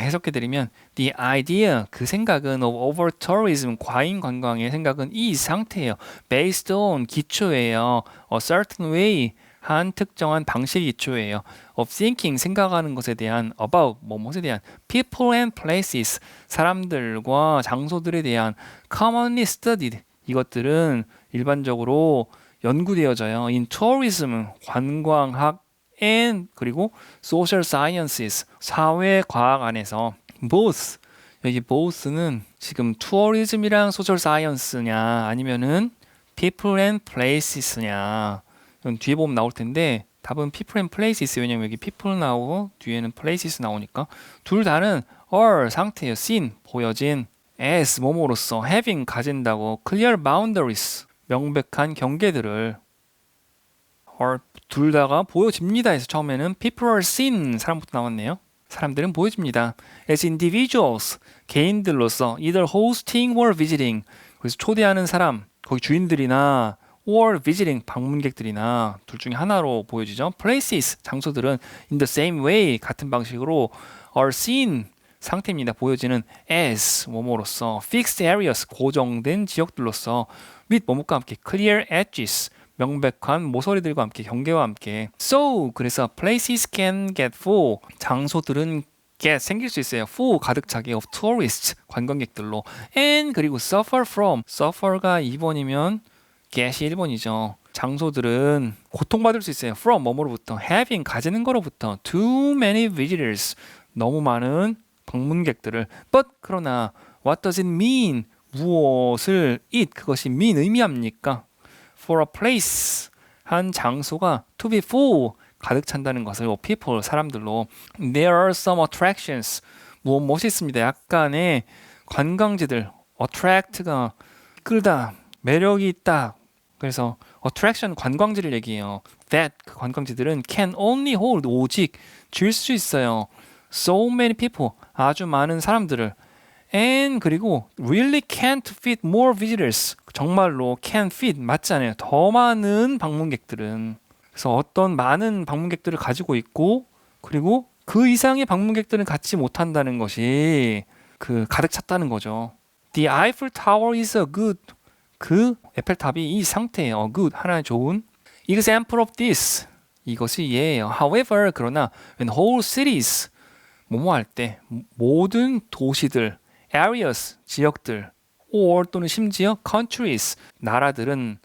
해석해드리면 the idea, 그 생각은 of over tourism, 과잉 관광의 생각은 이 상태예요. based on, 기초예요. a certain way, 한 특정한 방식 기초예요. of thinking, 생각하는 것에 대한 about, 뭐뭐에 대한 people and places, 사람들과 장소들에 대한 commonly studied, 이것들은 일반적으로 연구되어져요. in tourism, 관광학 and 그리고 social sciences, 사회과학 안에서 both, 여기 both는 지금 tourism이랑 social science냐 아니면은 people and places냐, 이건 뒤에 보면 나올 텐데 답은 people and places, 왜냐면 여기 people 나오고 뒤에는 places 나오니까 둘 다는 are 상태예요. seen, 보여진, as 뭐뭐로서, having 가진다고, clear boundaries 명백한 경계들을, 둘 다가 보여집니다 해서 처음에는 people are seen, 사람부터 나왔네요. 사람들은 보여집니다. as individuals, 개인들로서 either hosting or visiting, 그래서 초대하는 사람, 거기 주인들이나 or visiting, 방문객들이나 둘 중에 하나로 보여지죠. places, 장소들은 in the same way, 같은 방식으로 are seen, 상태입니다. 보여지는 as, 뭐뭐로서 fixed areas, 고정된 지역들로서 with 뭐뭐과 함께 clear edges, 명백한 모서리들과 함께, 경계와 함께. So, 그래서 places can get full, 장소들은 get, 생길 수 있어요. full, 가득 차게 of tourists, 관광객들로. and 그리고 suffer from, suffer가 2번이면 get이 1번이죠. 장소들은 고통받을 수 있어요. from, 뭐뭐로부터. having, 가지는 거로부터. too many visitors, 너무 많은 방문객들을. but, 그러나 what does it mean? 무엇을 it, 그것이 mean, 의미합니까? for a place, 한 장소가 to be full, 가득 찬다는 것을 people, 사람들로. there are some attractions, 무엇이 있습니다. 약간의 관광지들, attract가 끌다, 매력이 있다. 그래서 attraction, 관광지를 얘기해요. that, 그 관광지들은 can only hold, 오직 줄 수 있어요. so many people, 아주 많은 사람들을. and 그리고 really can't fit more visitors, 정말로 can fit, 맞지 않아요. 더 많은 방문객들은. 그래서 어떤 많은 방문객들을 가지고 있고 그리고 그 이상의 방문객들은 갖지 못한다는 것이 그 가득 찼다는 거죠. The Eiffel Tower is a good, 그 에펠탑이 이 상태예요. a good, 하나의 좋은 example of this, 이것이 예예요. However, 그러나 when whole cities, 뭐뭐 할 때 모든 도시들, areas, 지역들, or 또는 심지어 countries, 나라들은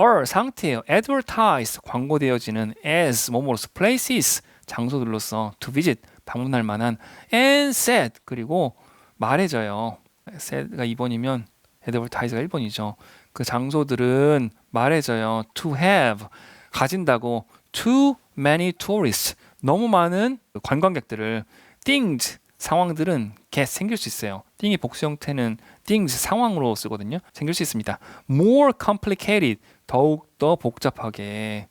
are 상태예요. advertise, 광고되어지는 as 뭐뭐로서 places, 장소들로서 to visit, 방문할 만한 and said, 그리고 말해져요. said가 2번이면 advertise가 1번이죠. 그 장소들은 말해져요. to have, 가진다고. too many tourists, 너무 많은 관광객들을. things, 상황들은 get, 생길 수 있어요. thing의 복수 형태는 things, 상황으로 쓰거든요. 생길 수 있습니다. more complicated, 더욱더 복잡하게.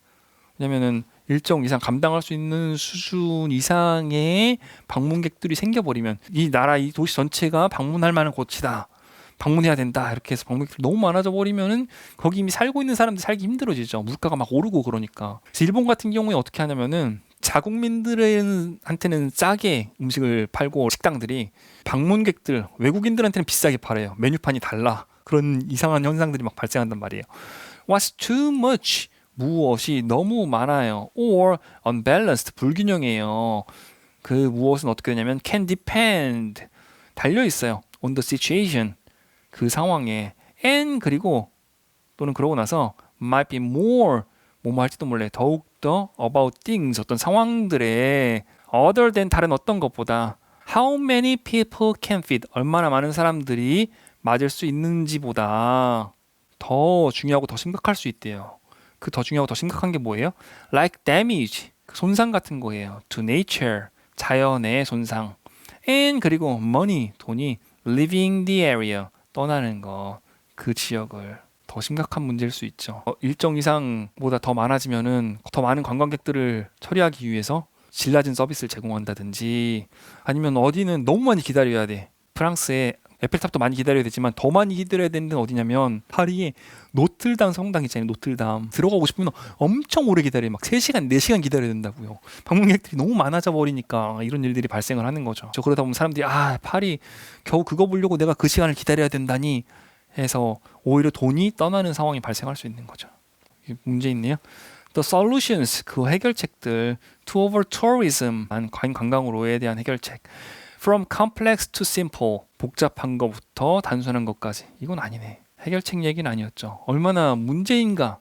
왜냐면은 일정 이상 감당할 수 있는 수준 이상의 방문객들이 생겨버리면 이 나라, 이 도시 전체가 방문할 만한 곳이다, 방문해야 된다, 이렇게 해서 방문객들이 너무 많아져 버리면은 거기 이미 살고 있는 사람들 살기 힘들어지죠. 물가가 막 오르고 그러니까. 그래서 일본 같은 경우에 어떻게 하냐면은 자국민들한테는 싸게 음식을 팔고 식당들이 방문객들, 외국인들한테는 비싸게 팔아요. 메뉴판이 달라. 그런 이상한 현상들이 막 발생한단 말이에요. What's too much? 무엇이 너무 많아요. Or unbalanced, 불균형이에요. 그 무엇은 어떻게 되냐면 can depend, 달려 있어요. on the situation, 그 상황에. and 그리고 또는 그러고 나서 might be more, 뭐뭐 할지도 몰래, 더욱더 about things, 어떤 상황들에 other than, 다른 어떤 것보다 how many people can fit, 얼마나 많은 사람들이 맞을 수 있는지보다 더 중요하고 더 심각할 수 있대요. 그 더 중요하고 더 심각한 게 뭐예요? like damage, 손상 같은 거예요. to nature, 자연의 손상. and 그리고 money, 돈이 leaving the area, 떠나는 거, 그 지역을. 더 심각한 문제일 수 있죠. 일정 이상보다 더 많아지면은 더 많은 관광객들을 처리하기 위해서 질 낮은 서비스를 제공한다든지, 아니면 어디는 너무 많이 기다려야 돼. 프랑스의 에펠탑도 많이 기다려야 되지만 더 많이 기다려야 되는 데는 어디냐면 파리에 노틀담 성당 있잖아요. 노틀담 들어가고 싶으면 엄청 오래 기다려요. 막 3시간 4시간 기다려야 된다고요. 방문객들이 너무 많아져 버리니까 이런 일들이 발생을 하는 거죠. 그러다 보면 사람들이 파리 겨우 그거 보려고 내가 그 시간을 기다려야 된다니 해서 오히려 돈이 떠나는 상황이 발생할 수 있는 거죠. 이게 문제 있네요. The solutions, 그 해결책들. To over tourism, 과잉 관광으로에 대한 해결책. From complex to simple, 복잡한 것부터 단순한 것까지. 이건 아니네. 해결책 얘기는 아니었죠. 얼마나 문제인가에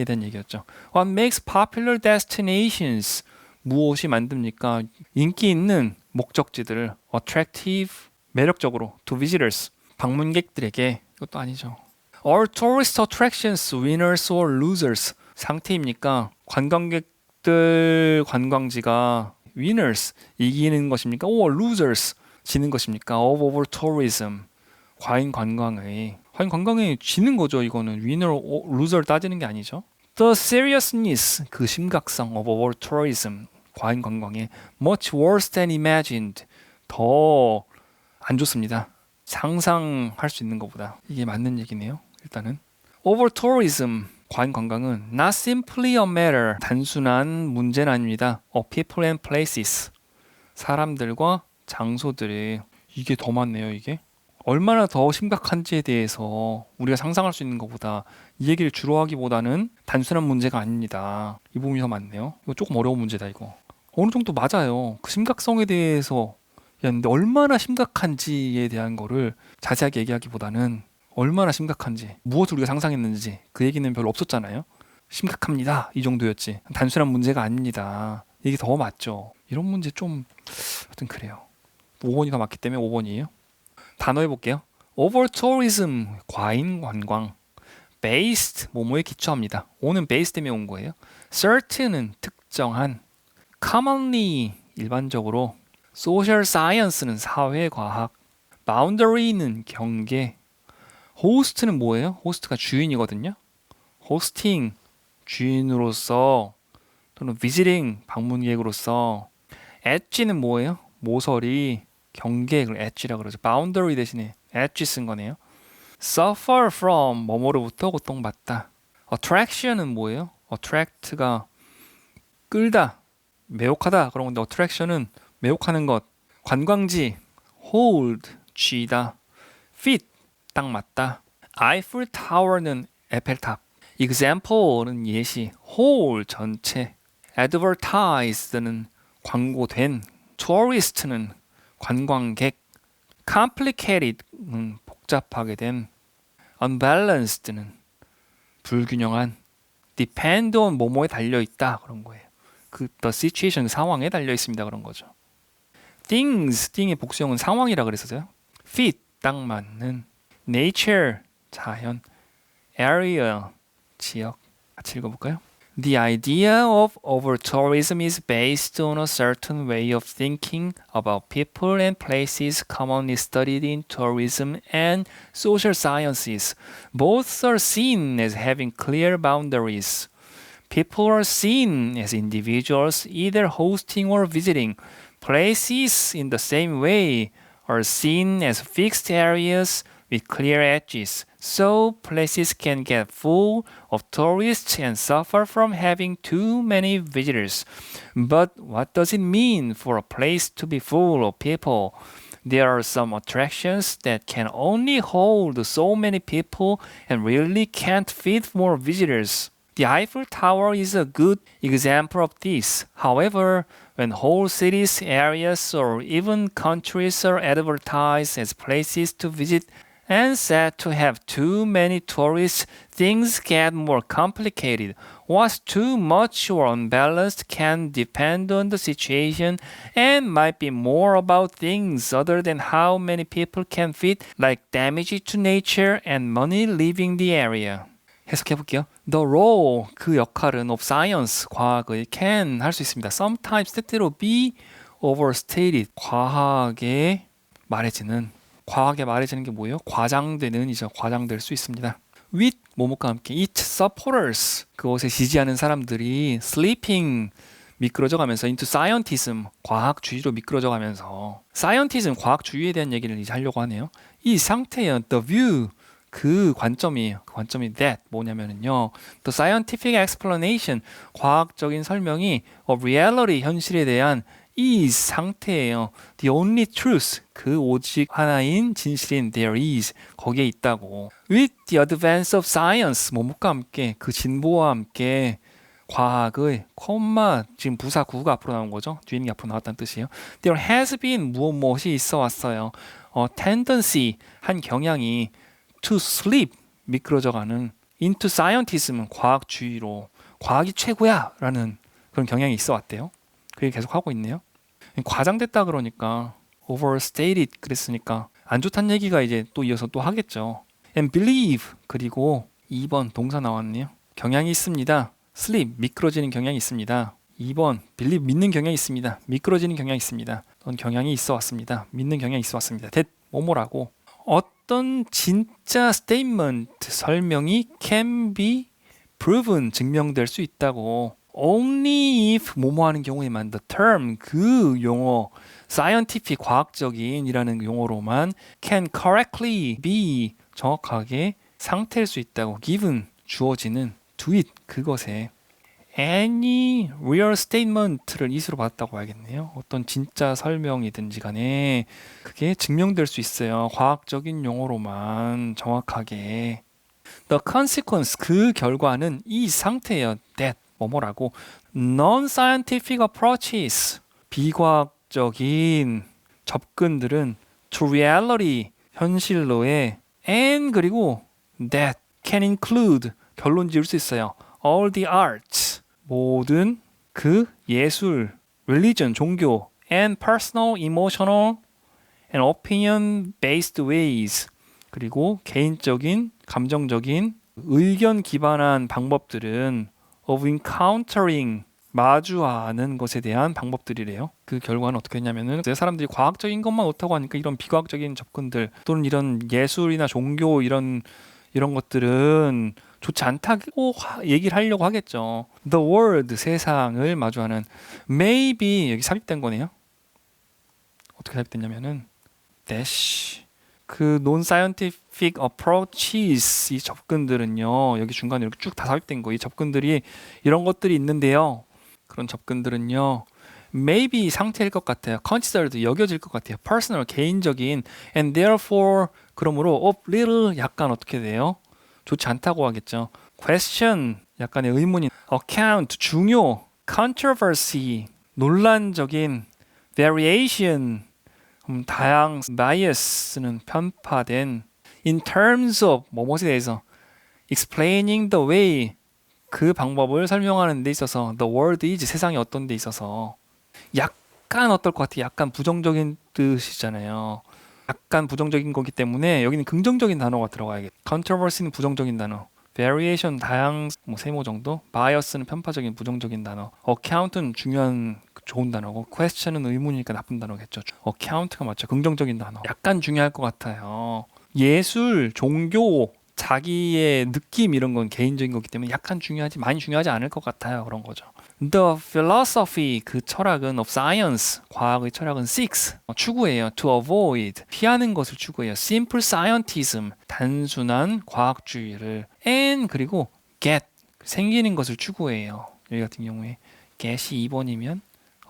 대한 얘기였죠. What makes popular destinations, 무엇이 만듭니까? 인기 있는 목적지들을 attractive, 매력적으로 to visitors, 방문객들에게. 이것도 아니죠. Are tourist attractions winners or losers? 상태입니까? 관광객들 관광지가 winners, 이기는 것입니까? or losers, 지는 것입니까? of over tourism, 과잉 관광의 지는 거죠. 이거는 winner or loser 따지는 게 아니죠. The seriousness, 그 심각성 of over tourism, 과잉 관광의 much worse than imagined, 더 안 좋습니다. 상상할 수 있는 것보다. 이게 맞는 얘기네요. 일단은 over tourism, 과잉 관광은 not simply a matter, 단순한 문제는 아닙니다. of people and places, 사람들과 장소들이. 이게 더 많네요. 이게 얼마나 더 심각한지에 대해서 우리가 상상할 수 있는 것보다 이 얘기를 주로 하기보다는 단순한 문제가 아닙니다. 이 부분이 더 많네요. 이거 조금 어려운 문제다. 이거 어느 정도 맞아요. 그 심각성에 대해서 근데 얼마나 심각한지에 대한 거를 자세하게 얘기하기보다는 얼마나 심각한지, 무엇을 우리가 상상했는지 그 얘기는 별로 없었잖아요. 심각합니다, 이 정도였지. 단순한 문제가 아닙니다. 이게 더 맞죠. 이런 문제 좀 하여튼 그래요. 5번이 더 맞기 때문에 5번이에요. 단어 해볼게요. over tourism, 과잉 관광. based, 뭐뭐에 기초합니다. 오는 base 때문에 온 거예요. certain은 특정한. commonly, 일반적으로. social science는 사회과학. boundary는 경계. host는 뭐예요? host가 주인이거든요. hosting, 주인으로서 또는 visiting, 방문객으로서. edge는 뭐예요? 모서리, 경계, 그걸 edge라 그러죠. boundary 대신에 edge 쓴 거네요. suffer from, 뭐뭐로부터 고통받다. attraction은 뭐예요? attract가 끌다, 매혹하다 그런 건데 attraction은 매혹하는 것. 관광지, hold, 쥐다. fit, 딱 맞다. Eiffel Tower는 에펠탑. example는 예시. whole, 전체. advertised는 광고된. tourist는 관광객. complicated는 복잡하게 된. unbalance드는 불균형한. depend on 뭐뭐에 달려있다 그런 거예요. 그 the situation, 상황에 달려있습니다 그런 거죠. thing의 복수형은 상황이라 그랬었어요. fit, 딱 맞는. nature, 자연. area, 지역. 같이 읽어볼까요? The idea of over-tourism is based on a certain way of thinking about people and places commonly studied in tourism and social sciences. Both are seen as having clear boundaries. People are seen as individuals either hosting or visiting. Places, in the same way, are seen as fixed areas with clear edges. So places can get full of tourists and suffer from having too many visitors. But what does it mean for a place to be full of people? There are some attractions that can only hold so many people and really can't fit more visitors. The Eiffel Tower is a good example of this. However, when whole cities, areas, or even countries are advertised as places to visit and said to have too many tourists, things get more complicated. What's too much or unbalanced can depend on the situation and might be more about things other than how many people can fit, like damage to nature and money leaving the area. 해석해 볼게요. The role, 그 역할은 of science, 과학의 can 할 수 있습니다. Sometimes 때때로 be overstated, 과하게 말해지는 게 뭐예요? 과장되는 이죠. 과장될 수 있습니다. with 뭐뭐과 함께 its supporters, 그것에 지지하는 사람들이 sleeping 미끄러져 가면서 into scientism, 과학주의로 미끄러져 가면서 scientism, 과학주의에 대한 얘기를 이제 하려고 하네요. 이 상태의 the view, 그 관점이에요. 그 관점이 that 뭐냐면은요. The scientific explanation, 과학적인 설명이 of reality, 현실에 대한 이 상태예요. The only truth, 그 오직 하나인 진실인 there is, 거기에 있다고. With the advance of science, 뭐뭐과 함께, 그 진보와 함께 과학의 콤마, 지금 부사 구가 앞으로 나온 거죠. 뒤에 있는 게 앞으로 나왔다는 뜻이에요. There has been 무엇이 있어 왔어요. tendency, 한 경향이 to slip, 미끄러져가는 into scientism, 과학주의로 과학이 최고야 라는 그런 경향이 있어 왔대요. 그게 계속 하고 있네요. 과장됐다 그러니까 overstated 그랬으니까 안 좋다는 얘기가 이제 또 이어서 또 하겠죠. and believe, 그리고 2번 동사 나왔네요. 경향이 있습니다. slip, 미끄러지는 경향이 있습니다. 2번 believe, 믿는 경향이 있습니다. 미끄러지는 경향이 있습니다. 어떤 경향이 있어 왔습니다. 믿는 경향이 있어 왔습니다. that 뭐뭐라고. 어떤 진짜 statement, 설명이 can be proven, 증명될 수 있다고. only if 뭐뭐 하는 경우에만 the term, 그 용어, scientific, 과학적인 이라는 용어로만 can correctly be, 정확하게 상태일 수 있다고. given, 주어지는 to it, 그것에. any real statement를 is로 받았다고 봐야겠네요. 어떤 진짜 설명이든지 간에 그게 증명될 수 있어요. 과학적인 용어로만 정확하게. The consequence, 그 결과는 이 상태예요. that 뭐뭐라고. Non-scientific approaches, 비과학적인 접근들은 to reality, 현실로의 and 그리고 that can include, 결론 지을 수 있어요. all the arts, 모든 그 예술, religion, 종교, and personal, emotional, and opinion-based ways, 그리고 개인적인, 감정적인, 의견 기반한 방법들은 of encountering, 마주하는 것에 대한 방법들이래요. 그 결과는 어떻게 했냐면은 사람들이 과학적인 것만 옳다고 하니까 이런 비과학적인 접근들 또는 이런 예술이나 종교 이런 것들은 좋지 않다고 얘기를 하려고 하겠죠. The world, 세상을 마주하는. Maybe, 여기 삽입된 거네요. 어떻게 삽입됐냐면은 dash, 그 non-scientific approaches, 이 접근들은요, 여기 중간에 이렇게 쭉 다 삽입된 거, 이 접근들이 이런 것들이 있는데요. 그런 접근들은요, maybe 상태일 것 같아요. considered, 여겨질 것 같아요. personal, 개인적인, and therefore, 그러므로 of little, 약간 어떻게 돼요? 좋지 않다고 하겠죠. question, 약간의 의문인. account, 중요. controversy, 논란적인. variation, 다양. bias는 편파된. in terms of, 뭐뭐에 대해서. explaining the way, 그 방법을 설명하는 데 있어서. the world is, 세상이 어떤 데 있어서. 약간 어떨 것 같아요. 약간 부정적인 뜻이잖아요. 약간 부정적인 거기 때문에 여기는 긍정적인 단어가 들어가야겠죠. controversy는 부정적인 단어, variation, 다양, 세모 정도, bias는 편파적인 부정적인 단어, account는 중요한 좋은 단어고, question은 의문이니까 나쁜 단어겠죠. account가 맞죠. 긍정적인 단어. 약간 중요할 것 같아요. 예술, 종교, 자기의 느낌 이런 건 개인적인 거기 때문에 약간 중요하지, 많이 중요하지 않을 것 같아요. 그런 거죠. The philosophy, 그 철학은 of science, 과학의 철학은 seeks, 추구해요. To avoid, 피하는 것을 추구해요. Simple scientism, 단순한 과학주의를. And, 그리고 get, 생기는 것을 추구해요. 여기 같은 경우에 get이 2번이면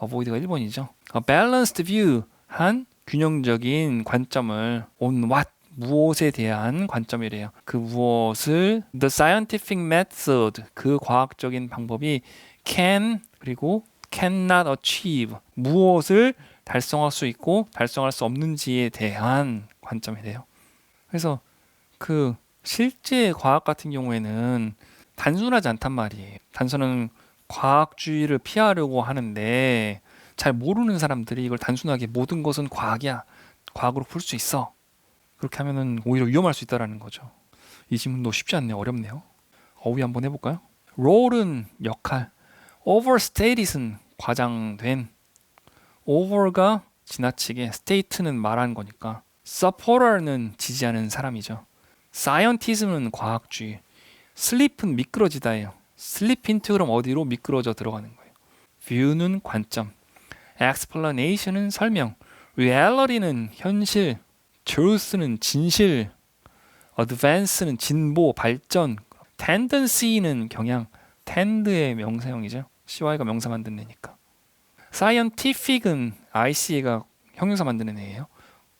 avoid가 1번이죠. A balanced view, 한 균형적인 관점을 on what, 무엇에 대한 관점이래요. 그 무엇을 the scientific method, 그 과학적인 방법이 can, 그리고 cannot achieve, 무엇을 달성할 수 있고 달성할 수 없는지에 대한 관점이래요. 그래서 그 실제 과학 같은 경우에는 단순하지 않단 말이에요. 단순한 과학주의를 피하려고 하는데 잘 모르는 사람들이 이걸 단순하게 모든 것은 과학이야, 과학으로 풀 수 있어, 그렇게 하면은 오히려 위험할 수 있다는 거죠. 이 질문도 쉽지 않네요. 어렵네요. 어휘 한번 해볼까요? role은 역할, overstated은 과장된, over가 지나치게, state는 말한 거니까, supporter는 지지하는 사람이죠. scientism은 과학주의, slip은 미끄러지다예요. slip into 그럼 어디로 미끄러져 들어가는 거예요. view는 관점, explanation은 설명, reality는 현실, truth는 진실, advance는 진보, 발전, tendency는 경향, tend의 명사형이죠. CY가 명사 만드는 애니까. scientific은 IC가 형용사 만드는 애예요.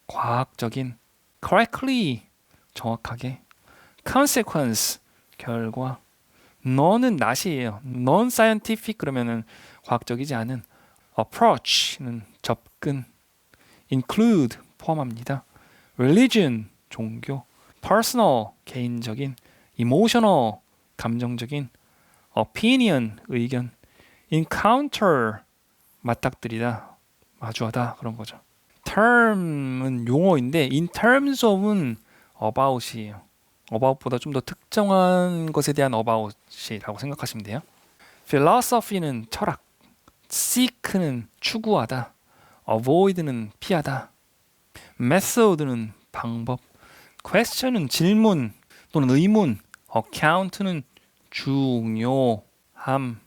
과학적인, correctly 정확하게, consequence 결과, non은 not이에요. non-scientific 그러면은 과학적이지 않은, approach는 접근, include 포함합니다. religion 종교, personal 개인적인, emotional 감정적인, opinion 의견, encounter 맞닥뜨리다, 마주하다 그런 거죠. term은 용어인데 in terms of은 about이에요. about보다 좀 더 특정한 것에 대한 about이라고 생각하시면 돼요. philosophy는 철학, seek는 추구하다, avoid는 피하다, method는 방법, question은 질문 또는 의문, account는 중요함,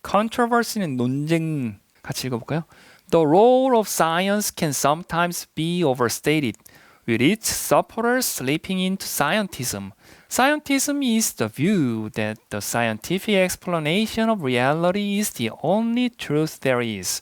controversy는 논쟁. 같이 읽어볼까요? The role of science can sometimes be overstated, with its supporters slipping into scientism. Scientism is the view that the scientific explanation of reality is the only truth there is.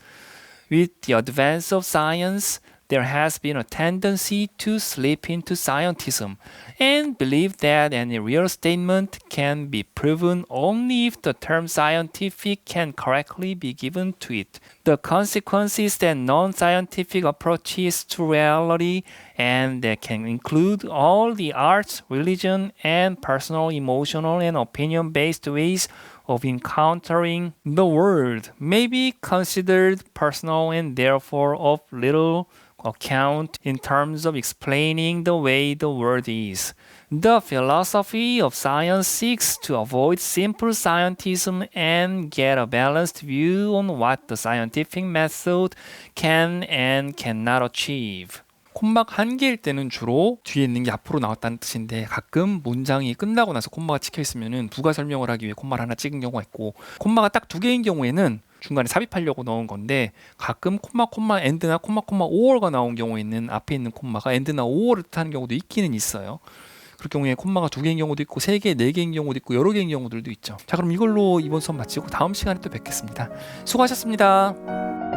With the advance of science, there has been a tendency to slip into scientism and believe that any real statement can be proven only if the term scientific can correctly be given to it. The consequence is that non-scientific approaches to reality, and that can include all the arts, religion, and personal, emotional, and opinion-based ways of encountering the world, may be considered personal and therefore of little account in terms of explaining the way the world is. The philosophy of science seeks to avoid simple scientism and get a balanced view on what the scientific method can and cannot achieve. 콤마가 한 개일 때는 주로 뒤에 있는 게 앞으로 나왔다는 뜻인데, 가끔 문장이 끝나고 나서 콤마가 찍혀 있으면은 부가 설명을 하기 위해 콤마를 하나 찍은 경우가 있고, 콤마가 딱 두 개인 경우에는 중간에 삽입하려고 넣은 건데, 가끔 콤마 엔드나 콤마 or가 나온 경우에는 앞에 있는 콤마가 엔드나 or를 뜻하는 경우도 있기는 있어요. 그럴 경우에 콤마가 두 개인 경우도 있고, 세 개, 네 개인 경우도 있고, 여러 개인 경우들도 있죠. 자, 그럼 이걸로 이번 수업 마치고 다음 시간에 또 뵙겠습니다. 수고하셨습니다.